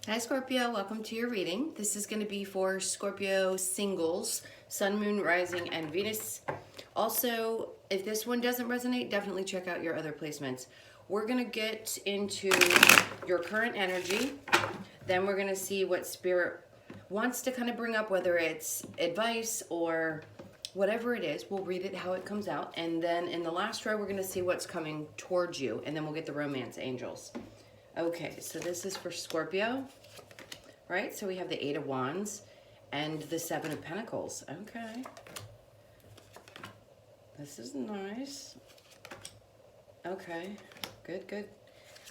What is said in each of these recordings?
Hi Scorpio, welcome to your reading. This is going to be for Scorpio singles, Sun, Moon, Rising, and Venus. Also, if this one doesn't resonate, definitely check out your other placements. We're going to get into your current energy. Then we're going to see what Spirit wants to kind of bring up, whether it's advice or whatever it is. We'll read it how it comes out. And then in the last row, we're going to see what's coming towards you. And then we'll get the romance angels. Okay, so this is for Scorpio, right? So we have the Eight of Wands and the Seven of Pentacles. Okay. This is nice. Okay, good, good.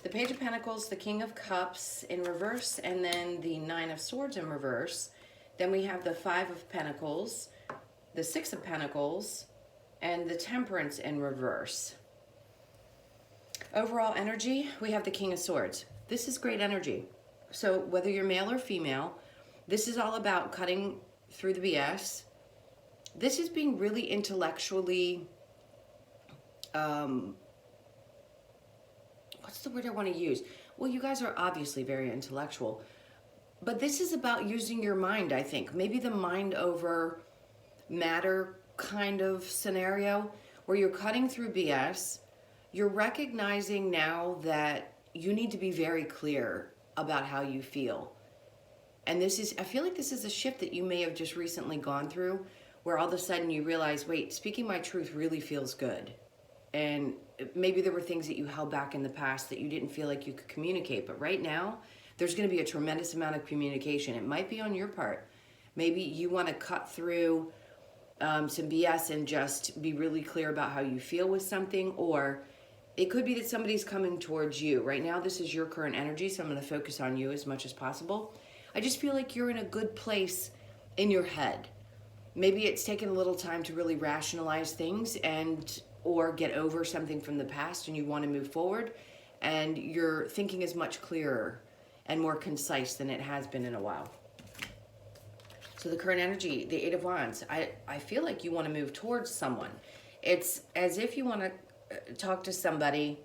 The Page of Pentacles, the King of Cups in reverse, and then the Nine of Swords in reverse. Then we have the Five of Pentacles, the Six of Pentacles, and the Temperance in reverse. Overall energy, we have the King of Swords. This is great energy. So whether you're male or female, this is all about cutting through the BS. This is being really intellectually, what's the word I want to use? Well, you guys are obviously very intellectual, but this is about using your mind, I think. Maybe the mind over matter kind of scenario where you're cutting through BS. You're recognizing now that you need to be very clear about how you feel. And this is, I feel like this is a shift that you may have just recently gone through, where all of a sudden you realize, wait, speaking my truth really feels good. And maybe there were things that you held back in the past that you didn't feel like you could communicate. But right now, there's going to be a tremendous amount of communication. It might be on your part. Maybe you want to cut through some BS and just be really clear about how you feel with something, or it could be that somebody's coming towards you. Right now, this is your current energy, so I'm going to focus on you as much as possible. I just feel like you're in a good place in your head. Maybe it's taken a little time to really rationalize things or get over something from the past, and you want to move forward, and your thinking is much clearer and more concise than it has been in a while. So the current energy, the Eight of Wands, I feel like you want to move towards someone. It's as if you want to talk to somebody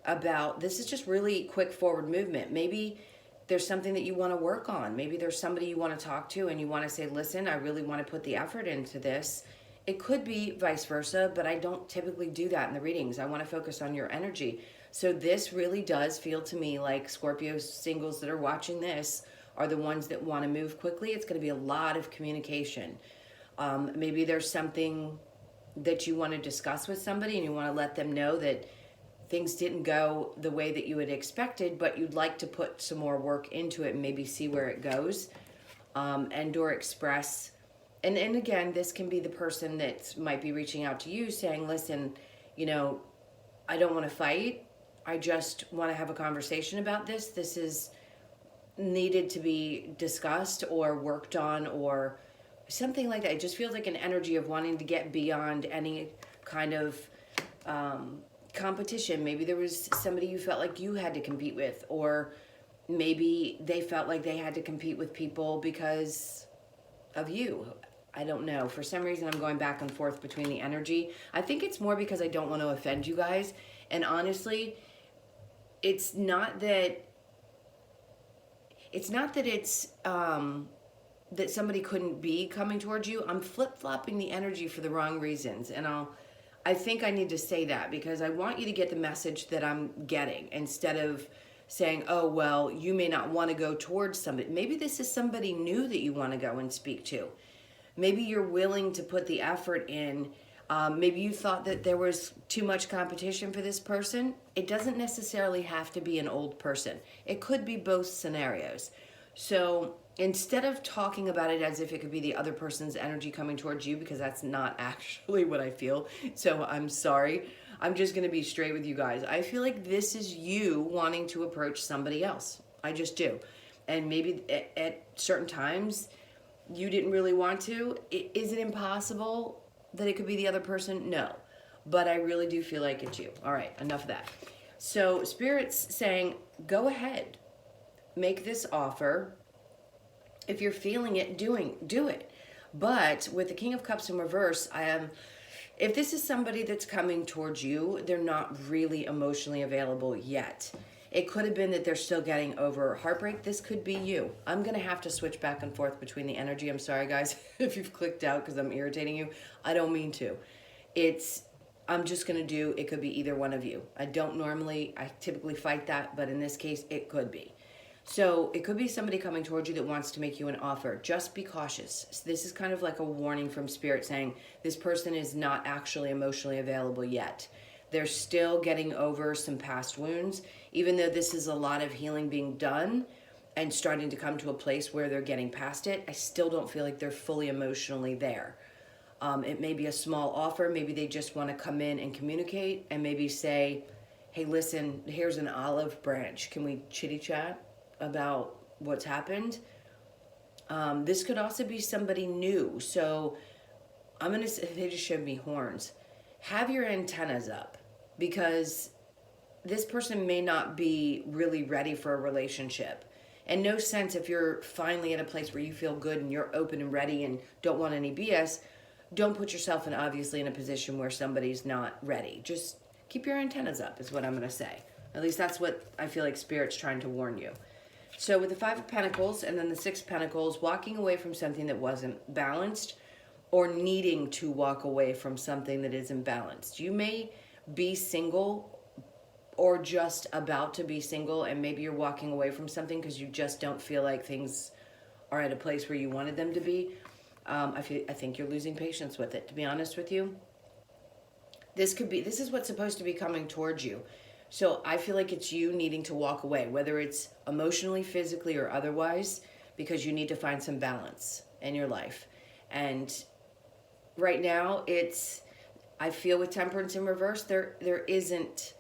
about, this is just really quick forward movement. Maybe there's something that you want to work on. Maybe there's somebody you want to talk to and you want to say, listen, I really want to put the effort into this. It could be vice versa, but I don't typically do that in the readings. I want to focus on your energy. So this really does feel to me like Scorpio singles that are watching this are the ones that want to move quickly. It's going to be a lot of communication. Maybe there's something that you want to discuss with somebody and you want to let them know that things didn't go the way that you had expected, but you'd like to put some more work into it and maybe see where it goes, and or express. And again, this can be the person that might be reaching out to you saying, listen, you know, I don't want to fight. I just want to have a conversation about this. This is needed to be discussed or worked on or something like that. It just feels like an energy of wanting to get beyond any kind of competition. Maybe there was somebody you felt like you had to compete with, or maybe they felt like they had to compete with people because of you. I don't know. For some reason, I'm going back and forth between the energy. I think it's more because I don't want to offend you guys. And honestly, it's not that it's that somebody couldn't be coming towards you. I'm flip-flopping the energy for the wrong reasons. And I think I need to say that because I want you to get the message that I'm getting instead of saying, oh, well, you may not want to go towards somebody. Maybe this is somebody new that you want to go and speak to. Maybe you're willing to put the effort in. Maybe you thought that there was too much competition for this person. It doesn't necessarily have to be an old person. It could be both scenarios. So instead of talking about it as if it could be the other person's energy coming towards you, because that's not actually what I feel, so I'm sorry. I'm just going to be straight with you guys. I feel like this is you wanting to approach somebody else. I just do. And maybe at certain times you didn't really want to. Is it impossible that it could be the other person? No. But I really do feel like it's you. All right, enough of that. So Spirit's saying, go ahead. Make this offer. If you're feeling it, do it. But with the King of Cups in reverse, if this is somebody that's coming towards you, they're not really emotionally available yet. It could have been that they're still getting over heartbreak. This could be you. I'm going to have to switch back and forth between the energy. I'm sorry, guys, if you've clicked out because I'm irritating you. I don't mean to. I'm just going to do, it could be either one of you. I typically fight that, but in this case, it could be. So it could be somebody coming towards you that wants to make you an offer. Just be cautious. So this is kind of like a warning from Spirit saying this person is not actually emotionally available yet. They're still getting over some past wounds, even though this is a lot of healing being done and starting to come to a place where they're getting past it. I still don't feel like they're fully emotionally there. It may be a small offer. Maybe they just want to come in and communicate and maybe say, hey, listen, here's an olive branch. Can we chitty chat about what's happened? This could also be somebody new. So they just showed me horns. Have your antennas up, because this person may not be really ready for a relationship. And no sense if you're finally at a place where you feel good and you're open and ready and don't want any BS, don't put yourself obviously in a position where somebody's not ready. Just keep your antennas up is what I'm going to say. At least that's what I feel like Spirit's trying to warn you. So with the Five of Pentacles and then the Six of Pentacles, walking away from something that wasn't balanced or needing to walk away from something that isn't balanced. You may be single or just about to be single, and maybe you're walking away from something because you just don't feel like things are at a place where you wanted them to be. I think you're losing patience with it, to be honest with you. This is what's supposed to be coming towards you. So I feel like it's you needing to walk away, whether it's emotionally, physically, or otherwise, because you need to find some balance in your life. And right now, I feel with Temperance in reverse, there isn't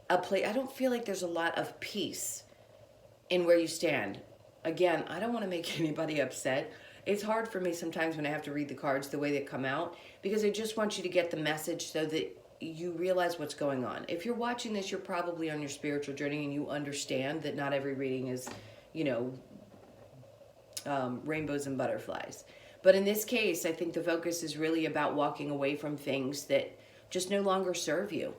a place. I don't feel like there's a lot of peace in where you stand. Again, I don't want to make anybody upset. It's hard for me sometimes when I have to read the cards the way they come out, because I just want you to get the message so that you realize what's going on. If you're watching this, you're probably on your spiritual journey and you understand that not every reading is, rainbows and butterflies. But in this case, I think the focus is really about walking away from things that just no longer serve you.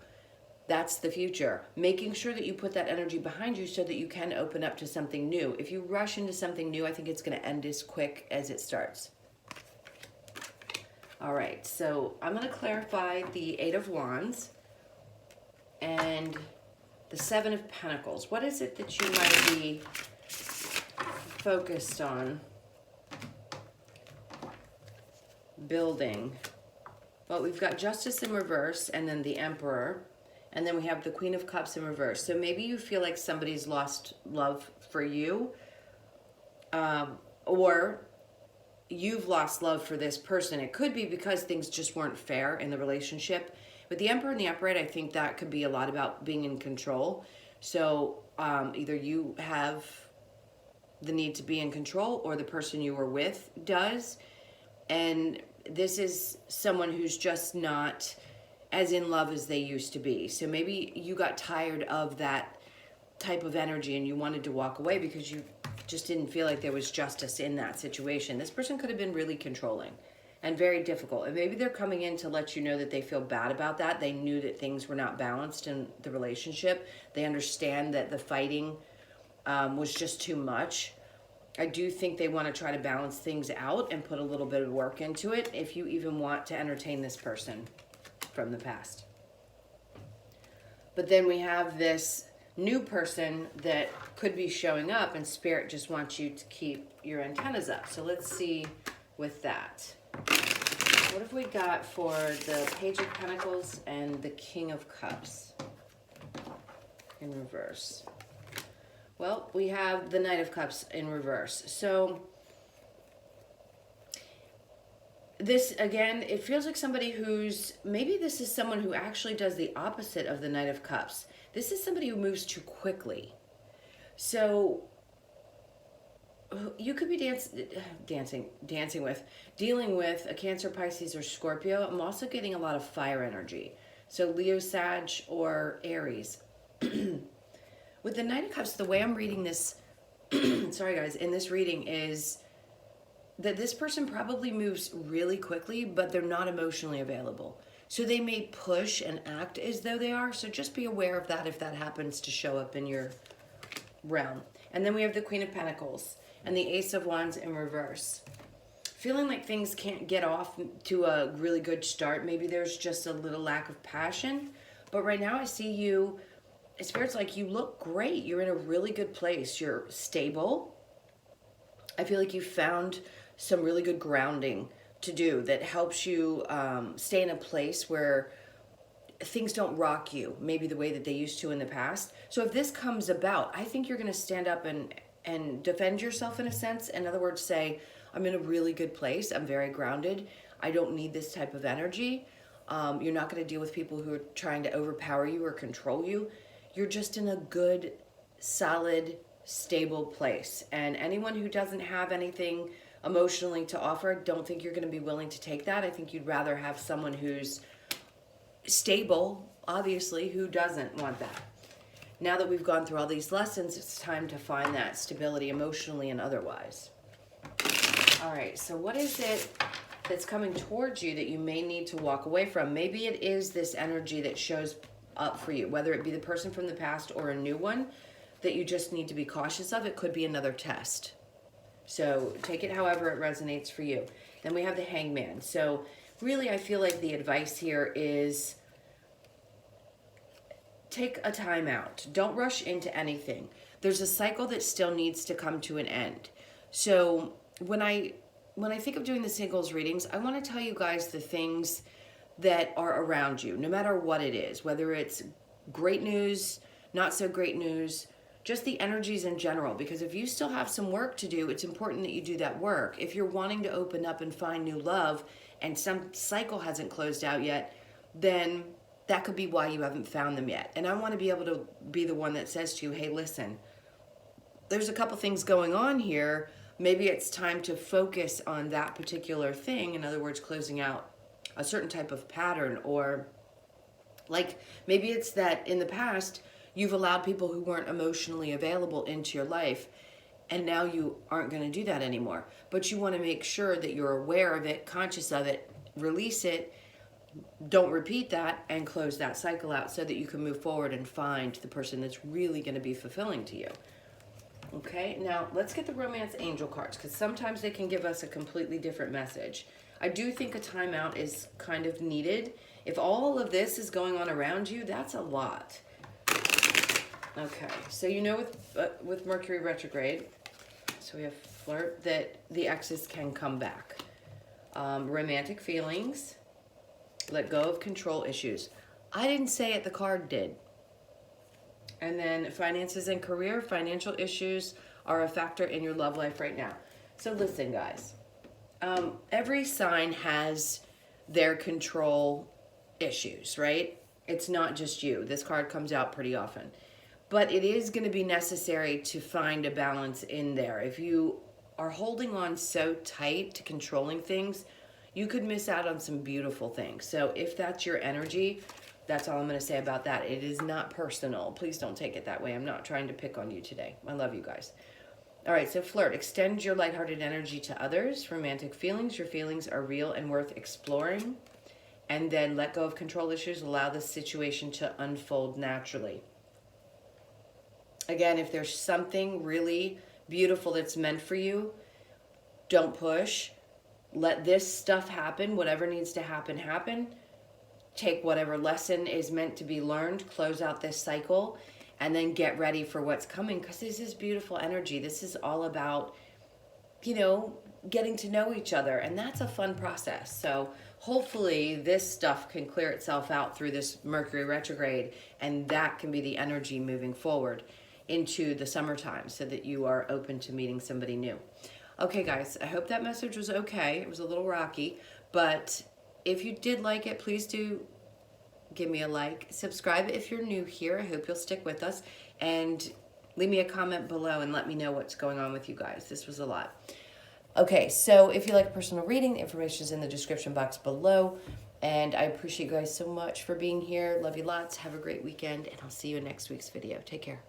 That's the future. Making sure that you put that energy behind you so that you can open up to something new. If you rush into something new, I think it's going to end as quick as it starts. All right, so I'm going to clarify the Eight of Wands and the Seven of Pentacles. What is it that you might be focused on building? Well, we've got Justice in reverse and then the Emperor. And then we have the Queen of Cups in reverse. So maybe you feel like somebody's lost love for you, or you've lost love for this person. It could be because things just weren't fair in the relationship. With the Emperor and the Upright, I think that could be a lot about being in control. So either you have the need to be in control or the person you were with does. And this is someone who's just not as in love as they used to be. So maybe you got tired of that type of energy and you wanted to walk away because you just didn't feel like there was justice in that situation. This person could have been really controlling and very difficult. And maybe they're coming in to let you know that they feel bad about that. They knew that things were not balanced in the relationship. They understand that the fighting was just too much. I do think they want to try to balance things out and put a little bit of work into it if you even want to entertain this person from the past. But then we have this new person that could be showing up, and Spirit just wants you to keep your antennas up. So let's see with that. What have we got for the Page of Pentacles and the King of Cups in reverse? Well, we have the Knight of Cups in reverse. So this, again, it feels like somebody maybe this is someone who actually does the opposite of the Knight of Cups. This is somebody who moves too quickly. So you could be dealing with a Cancer, Pisces, or Scorpio. I'm also getting a lot of fire energy. So Leo, Sag, or Aries. With the Knight of Cups, the way I'm reading this, sorry guys, in this reading is that this person probably moves really quickly, but they're not emotionally available. So they may push and act as though they are. So just be aware of that if that happens to show up in your realm. And then we have the Queen of Pentacles and the Ace of Wands in reverse. Feeling like things can't get off to a really good start. Maybe there's just a little lack of passion. But right now I see you, Spirit's like you look great. You're in a really good place. You're stable. I feel like you found some really good grounding to do that helps you stay in a place where things don't rock you maybe the way that they used to in the past. So if this comes about, I think you're going to stand up and defend yourself in a sense. In other words, say, I'm in a really good place. I'm very grounded. I don't need this type of energy. You're not going to deal with people who are trying to overpower you or control you. You're just in a good, solid, stable place. And anyone who doesn't have anything emotionally to offer, don't think you're going to be willing to take that. I think you'd rather have someone who's stable, obviously, who doesn't want that. Now that we've gone through all these lessons, it's time to find that stability emotionally and otherwise. All right, so what is it that's coming towards you that you may need to walk away from? Maybe it is this energy that shows up for you, whether it be the person from the past or a new one that you just need to be cautious of. It could be another test. So take it however it resonates for you. Then we have the Hangman. So really, I feel like the advice here is take a time out. Don't rush into anything. There's a cycle that still needs to come to an end. So when I think of doing the singles readings, I want to tell you guys the things that are around you, no matter what it is, whether it's great news, not so great news, just the energies in general. Because if you still have some work to do, it's important that you do that work. If you're wanting to open up and find new love and some cycle hasn't closed out yet, then that could be why you haven't found them yet. And I want to be able to be the one that says to you, hey, listen, there's a couple things going on here. Maybe it's time to focus on that particular thing. In other words, closing out a certain type of pattern. Or like maybe it's that in the past, you've allowed people who weren't emotionally available into your life, and now you aren't going to do that anymore. But you want to make sure that you're aware of it, conscious of it, release it, don't repeat that, and close that cycle out so that you can move forward and find the person that's really going to be fulfilling to you. Okay, now let's get the Romance Angel cards, because sometimes they can give us a completely different message. I do think a timeout is kind of needed. If all of this is going on around you, that's a lot. Okay, so you know with Mercury retrograde, so we have flirt, that the exes can come back. Romantic feelings, let go of control issues. I didn't say it, the card did. And then finances and career, financial issues are a factor in your love life right now. So listen, guys, every sign has their control issues, right? It's not just you. This card comes out pretty often. But it is going to be necessary to find a balance in there. If you are holding on so tight to controlling things, you could miss out on some beautiful things. So if that's your energy, that's all I'm going to say about that. It is not personal. Please don't take it that way. I'm not trying to pick on you today. I love you guys. All right, so flirt. Extend your lighthearted energy to others. Romantic feelings. Your feelings are real and worth exploring. And then let go of control issues. Allow the situation to unfold naturally. Again, if there's something really beautiful that's meant for you, don't push. Let this stuff happen. Whatever needs to happen, happen. Take whatever lesson is meant to be learned. Close out this cycle. And then get ready for what's coming. Because this is beautiful energy. This is all about, you know, getting to know each other. And that's a fun process. So hopefully this stuff can clear itself out through this Mercury retrograde. And that can be the energy moving forward into the summertime so that you are open to meeting somebody new. Okay, guys, I hope that message was okay. It was a little rocky, but if you did like it, please do give me a like. Subscribe if you're new here. I hope you'll stick with us, and leave me a comment below and let me know what's going on with you guys. This was a lot. Okay, so if you like a personal reading, the information is in the description box below, and I appreciate you guys so much for being here. Love you lots. Have a great weekend, and I'll see you in next week's video. Take care.